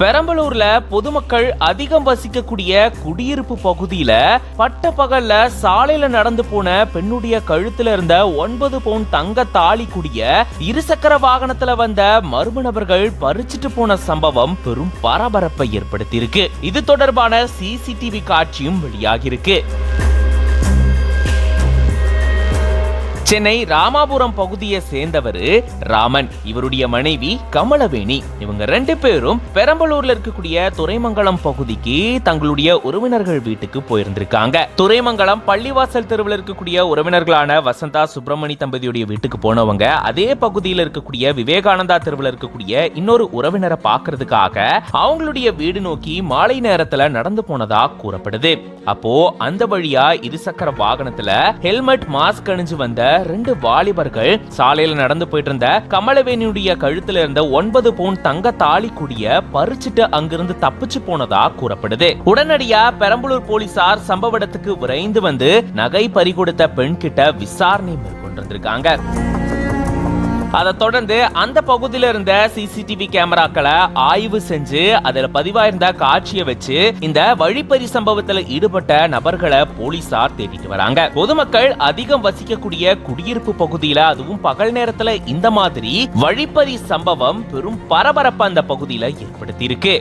பெரம்பலூர்ல பொதுமக்கள் அதிகம் வசிக்கக்கூடிய குடியிருப்பு பகுதியில பட்ட பகல்ல சாலையில நடந்து போன பெண்ணுடைய கழுத்துல இருந்த 9 பவுன் தங்க தாலி கூடிய இருசக்கர வாகனத்துல வந்த மர்ம நபர்கள் பறிச்சிட்டு போன சம்பவம் பெரும் பரபரப்பை ஏற்படுத்தியிருக்கு. இது தொடர்பான சிசிடிவி காட்சியும் வெளியாகியிருக்கு. சென்னை ராமாபுரம் பகுதியை சேர்ந்தவர் ராமன், இவருடைய மனைவி கமலவேணி. இவங்க 2 பேரும் பெரம்பலூர்ல இருக்கக்கூடிய துறைமங்கலம் பகுதிக்கு தங்களுடைய உறவினர்கள் வீட்டுக்கு போயிருந்திருக்காங்க. துறைமங்கலம் பள்ளிவாசல் தெருவில் இருக்கக்கூடிய உறவினர்களான வசந்தா சுப்பிரமணி தம்பதியுடைய வீட்டுக்கு போனவங்க அதே பகுதியில் இருக்கக்கூடிய விவேகானந்தா தெருவில் இருக்கக்கூடிய இன்னொரு உறவினரை பாக்குறதுக்காக அவங்களுடைய வீடு நோக்கி மாலை நேரத்துல நடந்து போனதா கூறப்படுது. அப்போ அந்த வழியா இருசக்கர வாகனத்துல ஹெல்மெட் மாஸ்க் அணிஞ்சு வந்த 2 வாலிபர்கள் சாலையில நடந்து போயிட்டு இருந்த கமலவேணியுடைய கழுத்துல இருந்த 9 பவுன் தங்க தாலி கூடிய பறிச்சிட்டு அங்கிருந்து தப்பிச்சு போனதா கூறப்படுது. உடனடியா பெரம்பலூர் போலீசார் சம்பவ இடத்துக்கு விரைந்து வந்து நகை பறிகொடுத்த பெண் கிட்ட விசாரணை மேற்கொண்டிருக்காங்க. அதை தொடர்ந்து அந்த பகுதியில இருந்த சிசிடிவி கேமராக்களை ஆய்வு செஞ்சு அதுல பதிவாயிருந்த காட்சியை வச்சு இந்த வழிப்பறி சம்பவத்துல ஈடுபட்ட நபர்களை போலீசார் தேடிட்டு வராங்க. பொதுமக்கள் அதிகம் வசிக்கக்கூடிய குடியிருப்பு பகுதியில அதுவும் பகல் நேரத்துல இந்த மாதிரி வழிப்பறி சம்பவம் பெரும் பரபரப்பு அந்த பகுதியில ஏற்படுத்தி இருக்கு.